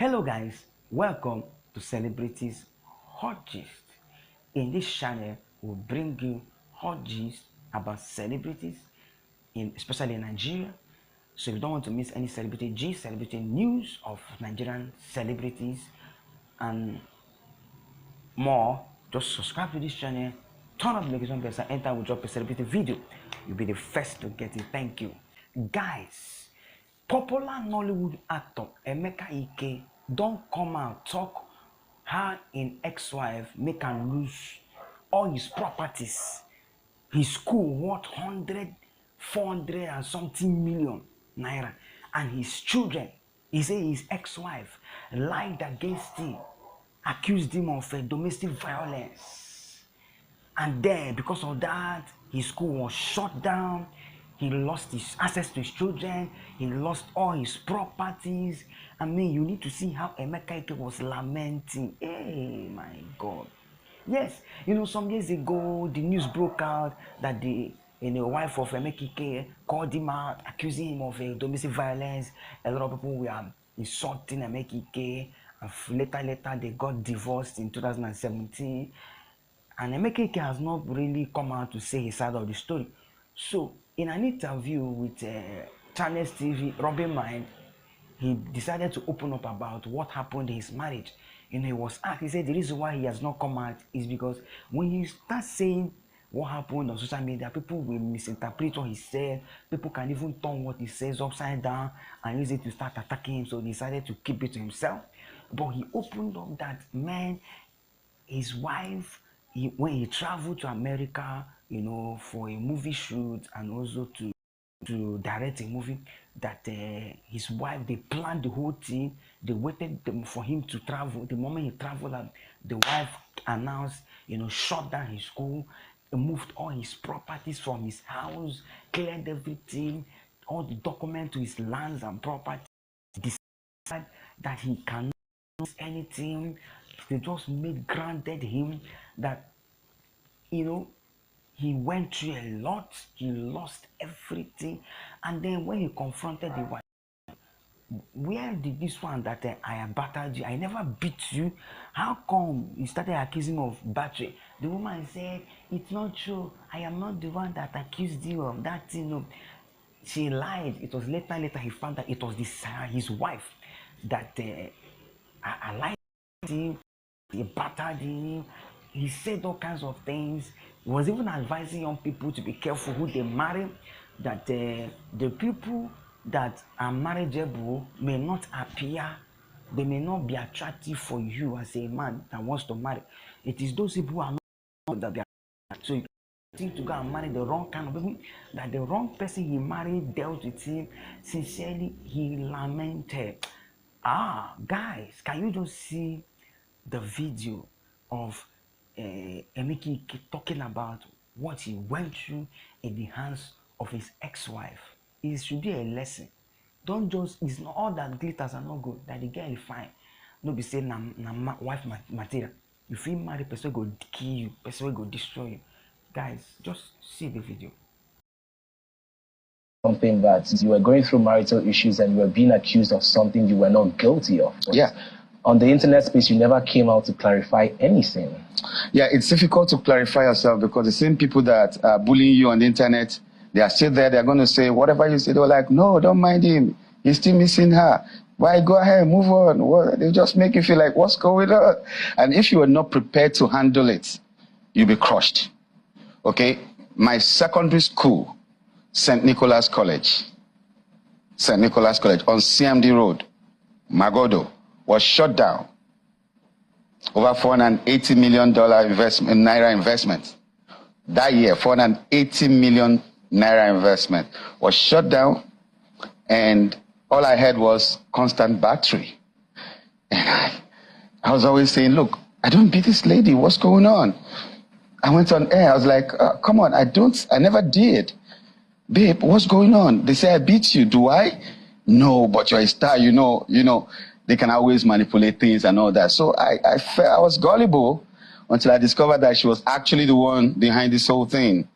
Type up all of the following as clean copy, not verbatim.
Hello guys, welcome to Celebrities Hot Gist. In this channel, we'll bring you hot gist about celebrities, especially in Nigeria. So if you don't want to miss any celebrity gist, celebrity news of Nigerian celebrities and more, just subscribe to this channel, turn on the notification bell, and enter we drop a celebrity video. You'll be the first to get it. Thank you. Guys, popular Nollywood actor Emeka Ike don't come out talk how an ex-wife make am lose all his properties. His school worth 100, 400 and something million naira, and his children. He say his ex-wife lied against him, accused him of domestic violence, and then because of that, his school was shut down. He lost his access to his children. He lost all his properties. I mean, you need to see how Emeka Ike was lamenting. Hey, my God. Yes, some years ago, the news broke out that the wife of Emeka Ike called him out, accusing him of domestic violence. A lot of people were insulting Emeka Ike. And later, they got divorced in 2017. And Emeka Ike has not really come out to say his side of the story. So, in an interview with Channels TV, Robin Mind, he decided to open up about what happened in his marriage. He was asked, he said the reason why he has not come out is because when he starts saying what happened on social media, people will misinterpret what he said. People can even turn what he says upside down and use it to start attacking him. So he decided to keep it to himself. But he opened up that, man, his wife, when he traveled to America, for a movie shoot and also to direct a movie, that his wife, they planned the whole thing. They waited for him to travel. The moment he traveled, the wife announced, shut down his school, moved all his properties from his house, cleared everything, all the documents to his lands and property, decided that he cannot do anything. They just granted him that, he went through a lot, he lost everything. And then when he confronted the wife, where did this one that I have battered you, I never beat you, how come you started accusing me of battery? The woman said, it's not true, I am not the one that accused you of that thing. She lied. It was later he found that it was his wife that I lied to him, he battered him, he said all kinds of things. He was even advising young people to be careful who they marry, that the people that are marriageable may not appear, they may not be attractive for you as a man that wants to marry. It is those people who are not that they are. So you think to go and marry the wrong kind of people, that the wrong person he married dealt with him sincerely, he lamented. Guys, can you just see the video of Emeka Ike talking about what he went through in the hands of his ex-wife? It should be a lesson. Don't just, it's not all that glitters are not good, that the girl is fine. No be say na wife material. If you marry person go kill you, person go destroy you. Guys, just see the video. Something that you were going through marital issues and you were being accused of something you were not guilty of. Yeah. On the internet space, you never came out to clarify anything. Yeah, it's difficult to clarify yourself because the same people that are bullying you on the internet, they are still there. They're going to say whatever you say. They're like, no, don't mind him. He's still missing her. Why? Go ahead, move on. They just make you feel like, what's going on? And if you are not prepared to handle it, you'll be crushed. Okay? My secondary school, St. Nicholas College on CMD Road, Magodo, was shut down. Over $480 million naira investment. That year, 480 million naira investment was shut down, and all I had was constant battery. And I was always saying, look, I don't beat this lady. What's going on? I went on air. I was like, come on, I never did. Babe, what's going on? They say I beat you. Do I? No, but you're a star, you know. They can always manipulate things and all that. So I was gullible until I discovered that she was actually the one behind this whole thing.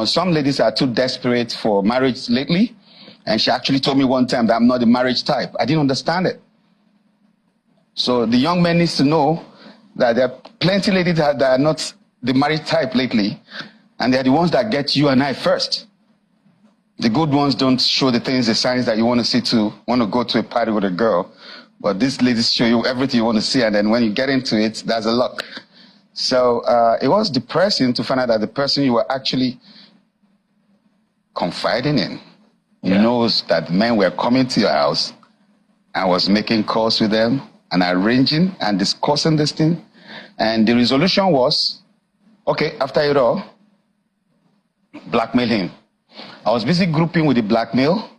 Some ladies are too desperate for marriage lately. And she actually told me one time that I'm not the marriage type. I didn't understand it. So the young man needs to know that there are plenty ladies that are not the married type lately, and they're the ones that get you and I first. The good ones don't show the things, the signs that you want to see to want to go to a party with a girl. But these ladies show you everything you want to see, and then when you get into it, that's a luck. So it was depressing to find out that the person you were actually confiding in knows that men were coming to your house and was making calls with them and arranging and discussing this thing. And the resolution was, okay, after it all, blackmail him. I was busy grouping with the blackmail.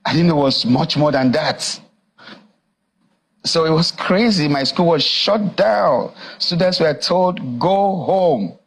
I didn't know it was much more than that. So it was crazy. My school was shut down. Students were told, go home.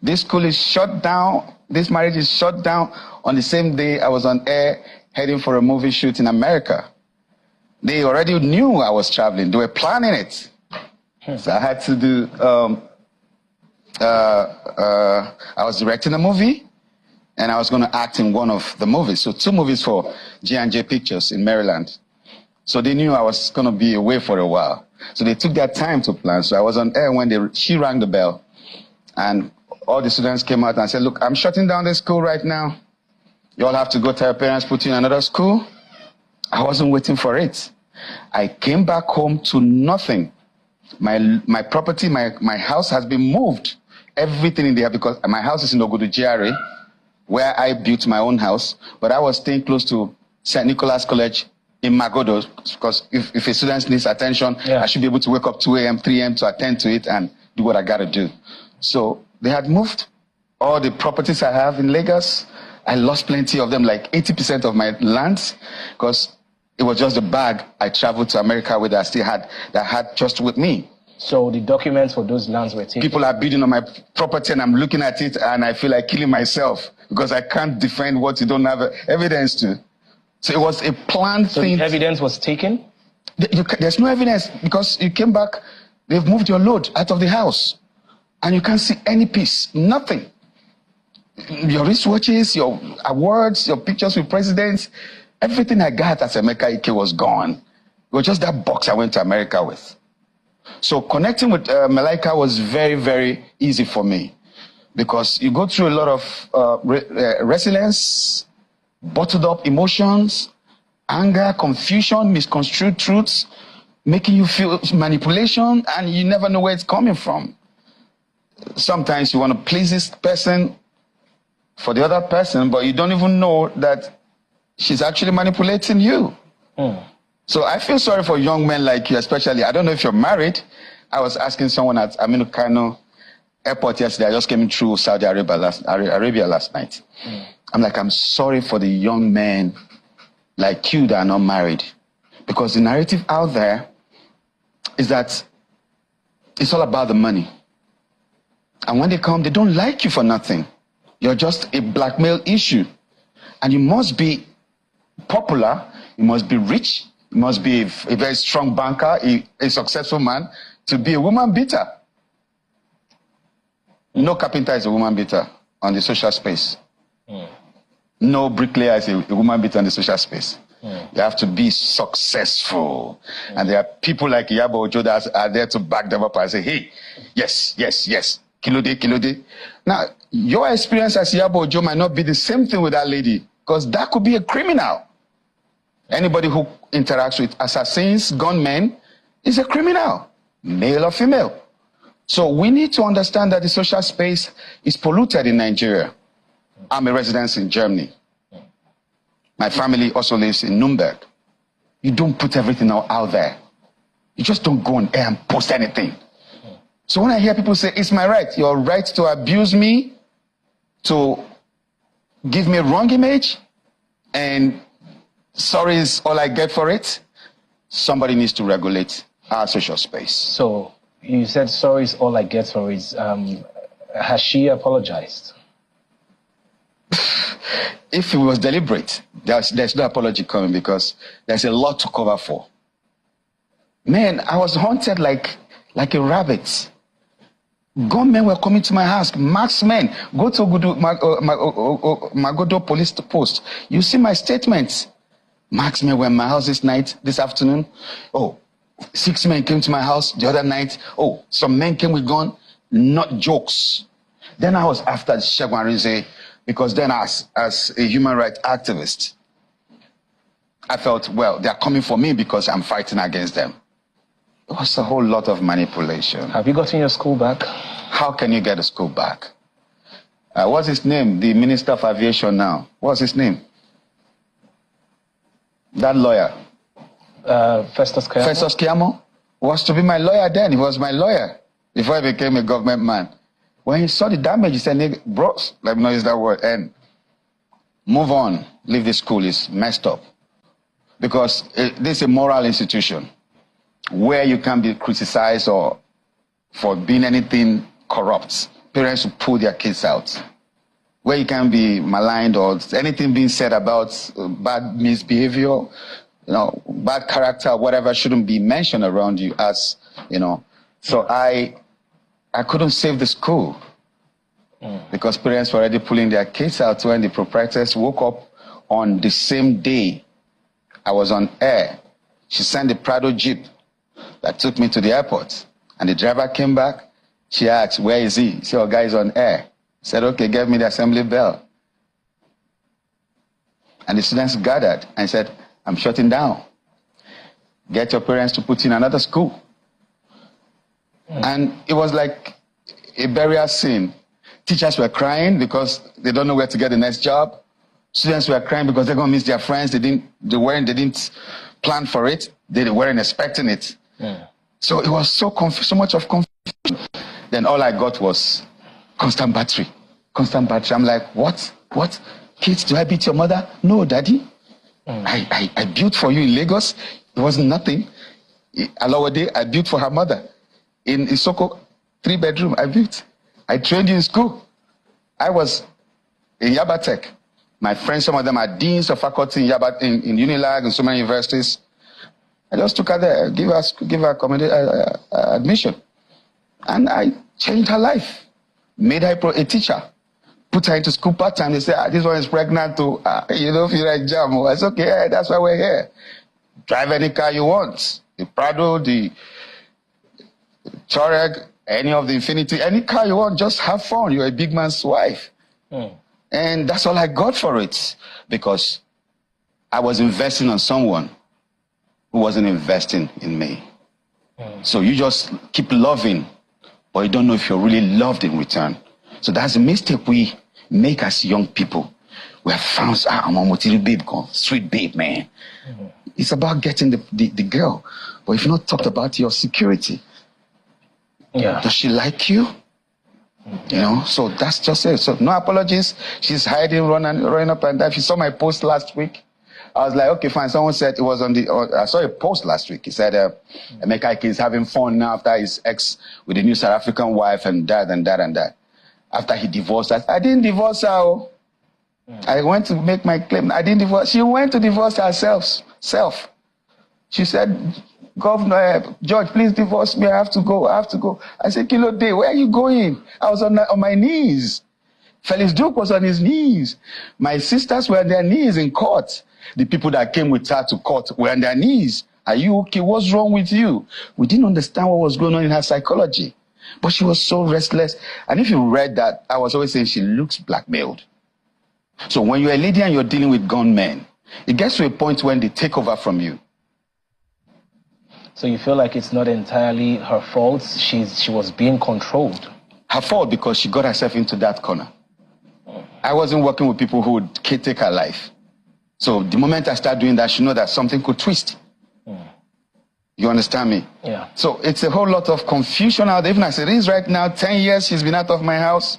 This school is shut down. This marriage is shut down. On the same day, I was on air heading for a movie shoot in America. They already knew I was traveling. They were planning it. So I had to do, I was directing a movie, and I was going to act in one of the movies. So 2 movies for G&J Pictures in Maryland. So they knew I was going to be away for a while. So they took their time to plan. So I was on air when she rang the bell. And all the students came out and said, look, I'm shutting down the school right now. You all have to go to your parents, put you in another school. I wasn't waiting for it. I came back home to nothing. My property, my house has been moved. Everything in there, because my house is in Ogudu GRA, where I built my own house. But I was staying close to St. Nicholas College in Magodo, because if a student needs attention, I should be able to wake up 2 a.m., 3 a.m. to attend to it and do what I got to do. So they had moved all the properties I have in Lagos. I lost plenty of them, like 80% of my lands, because it was just the bag I traveled to America with that I still had, that I had just with me. So the documents for those lands were taken? People are bidding on my property and I'm looking at it and I feel like killing myself because I can't defend what you don't have evidence to. So it was a planned thing. So the evidence was taken? There's no evidence because you came back, they've moved your load out of the house and you can't see any piece, nothing. Your wristwatches, your awards, your pictures with presidents, everything I got as Emeka Ike was gone. It was just that box I went to America with. So connecting with Malaika was very, very easy for me because you go through a lot of resilience, bottled up emotions, anger, confusion, misconstrued truths, making you feel manipulation, and you never know where it's coming from. Sometimes you want to please this person for the other person, but you don't even know that she's actually manipulating you. So I feel sorry for young men like you, especially. I don't know if you're married. I was asking someone at Aminu Kano airport yesterday. I just came through Saudi Arabia last night. I'm like, I'm sorry for the young men like you that are not married. Because the narrative out there is that it's all about the money. And when they come, they don't like you for nothing. You're just a blackmail issue. And you must be popular, you must be rich, you must be a very strong banker, a successful man, to be a woman beater. No carpenter is a woman beater on the social space. No bricklayer is a woman beater on the social space. You have to be successful. And there are people like Iyabo Ojo that are there to back them up and say, hey, yes, yes, yes, Kilode, Kilode. Now, your experience as Iyabo Ojo might not be the same thing with that lady, because that could be a criminal. Anybody who interacts with assassins, gunmen, is a criminal, male or female. So we need to understand that the social space is polluted in Nigeria. I'm a resident in Germany. My family also lives in Nuremberg. You don't put everything out there. You just don't go on air and post anything. So when I hear people say, it's my right, your right to abuse me, to give me a wrong image, and sorry is all I get for it, somebody needs to regulate our social space. So you said sorry is all I get for it. Has she apologized? If it was deliberate, there's no apology coming because there's a lot to cover for. Man, I was haunted like a rabbit. Gunmen were coming to my house, marksmen. Go to Magodo police post. You see my statements. Marksmen were in my house this afternoon. Oh, 6 men came to my house the other night. Oh, some men came with gun, not jokes. Then I was after Segun Arinze, because then as a human rights activist, I felt, well, they're coming for me because I'm fighting against them. It was a whole lot of manipulation. Have you gotten your school back? How can you get a school back? What's his name? The Minister of Aviation now. What's his name? That lawyer. Festus Keyamo? Festus Keyamo was to be my lawyer then. He was my lawyer before I became a government man. When he saw the damage, he said, bro, let me not use that word, and move on. Leave the school. It's messed up. Because this is a moral institution where you can be criticized or for being anything corrupt. Parents will pull their kids out. Where you can be maligned or anything being said about bad misbehavior, bad character, whatever shouldn't be mentioned around you as, So I couldn't save the school because parents were already pulling their kids out when the proprietors woke up on the same day I was on air. She sent the Prado Jeep that took me to the airport. And the driver came back. She asked, where is he? She said, oh, guy is on air. I said, okay, give me the assembly bell. And the students gathered and said, I'm shutting down. Get your parents to put in another school. And it was like a burial scene. Teachers were crying because they don't know where to get the next job. Students were crying because they're going to miss their friends. They didn't plan for it. They weren't expecting it. Yeah. So it was so much of confusion. Then all I got was constant battery. Constant battery. I'm like, what? What? Kids, do I beat your mother? No, daddy. I built for you in Lagos. It wasn't nothing. Alawade, I built for her mother. In Isoko, 3-bedroom, I built. I trained you in school. I was in Yabatek. My friends, some of them are deans of faculty in Unilag and so many universities. I just took her there, give her admission. And I changed her life. Made her a teacher. Put her into school part-time. They said, this one is pregnant too. You don't feel like jam. I said, okay, that's why we're here. Drive any car you want. The Prado, the Touareg, any of the Infinity, any car you want, just have fun. You're a big man's wife. And that's all I got for it, because I was investing on someone who wasn't investing in me. So you just keep loving, but you don't know if you're really loved in return. So that's the mistake we make as young people. We have found, I'm a motivated babe, sweet babe, man. It's about getting the girl. But if you not talked about your security, does she like you? So that's just it. So no apologies. She's hiding, running up and down. If you saw my post last week, I was like, okay, fine. Someone said it was I saw a post last week. He said, Emeka Ike is having fun now after his ex with a new South African wife and that and that and that. After he divorced us. I didn't divorce her. I went to make my claim. I didn't divorce. She went to divorce herself. She said, Governor, George, please divorce me. I have to go. I said, Kilo Day, where are you going? I was on my knees. Felix Duke was on his knees. My sisters were on their knees in court. The people that came with her to court were on their knees. Are you okay? What's wrong with you? We didn't understand what was going on in her psychology. But she was so restless. And if you read that, I was always saying she looks blackmailed. So when you're a lady and you're dealing with gunmen, it gets to a point when they take over from you. So you feel like it's not entirely her fault? She was being controlled. Her fault because she got herself into that corner. I wasn't working with people who would take her life. So the moment I start doing that, she know that something could twist. You understand me? Yeah. So it's a whole lot of confusion out there. Even as it is right now, 10 years she's been out of my house.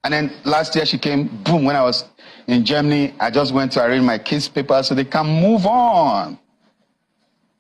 And then last year she came, boom, when I was in Germany, I just went to arrange my kids' papers so they can move on.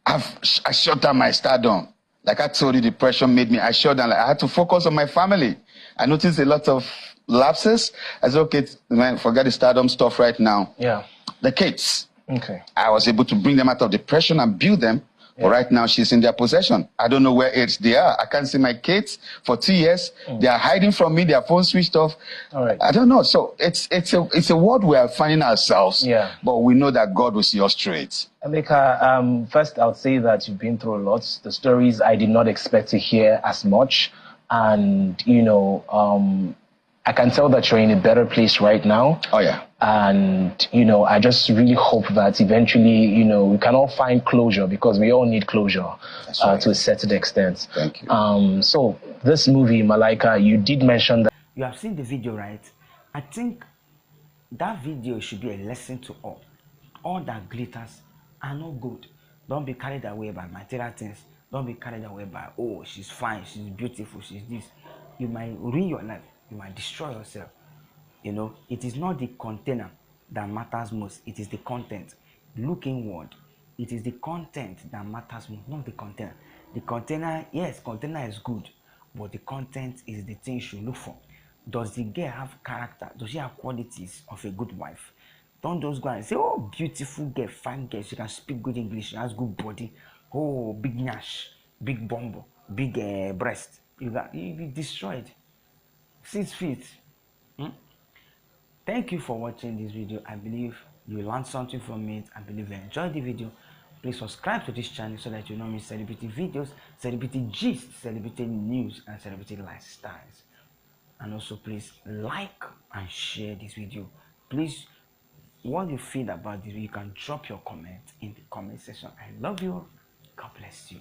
I shut down my stardom. Like I told you, depression made me, I shut down. Like I had to focus on my family. I noticed a lot of lapses. I said, okay, man, forget the stardom stuff right now. Yeah. The kids. Okay. I was able to bring them out of depression and build them But right now, she's in their possession. I don't know where else they are. I can't see my kids for 2 years. They are hiding from me. Their phone switched off. All right. I don't know. So it's a world we are finding ourselves. Yeah. But we know that God will see us through it. Emeka, first I would say that you've been through a lot. The stories I did not expect to hear as much. And, I can tell that you're in a better place right now. Oh, yeah. And, I just really hope that eventually, we can all find closure, because we all need closure right. to a certain extent. Thank you. So this movie, Malaika, you did mention that. You have seen the video, right? I think that video should be a lesson to all. All that glitters are not good. Don't be carried away by material things. Don't be carried away by, oh, she's fine, she's beautiful, she's this. You might ruin your life. You might destroy yourself. It is not the container that matters most. It is the content. Look inward. It is the content that matters most, not the container. The container, yes, container is good, but the content is the thing you should look for. Does the girl have character? Does she have qualities of a good wife? Don't just go and say, oh, beautiful girl, fine girl, she can speak good English, she has good body, oh, big nash, big bumble, big breast. You'll be destroyed. 6 feet. Thank you for watching this video. I believe you learned something from it. I believe you enjoyed the video. Please subscribe to this channel so that you don't miss celebrity videos, celebrity gist, celebrity news, and celebrity lifestyles. And also please like and share this video. Please, what you feel about this, you can drop your comment in the comment section. I love you. God bless you.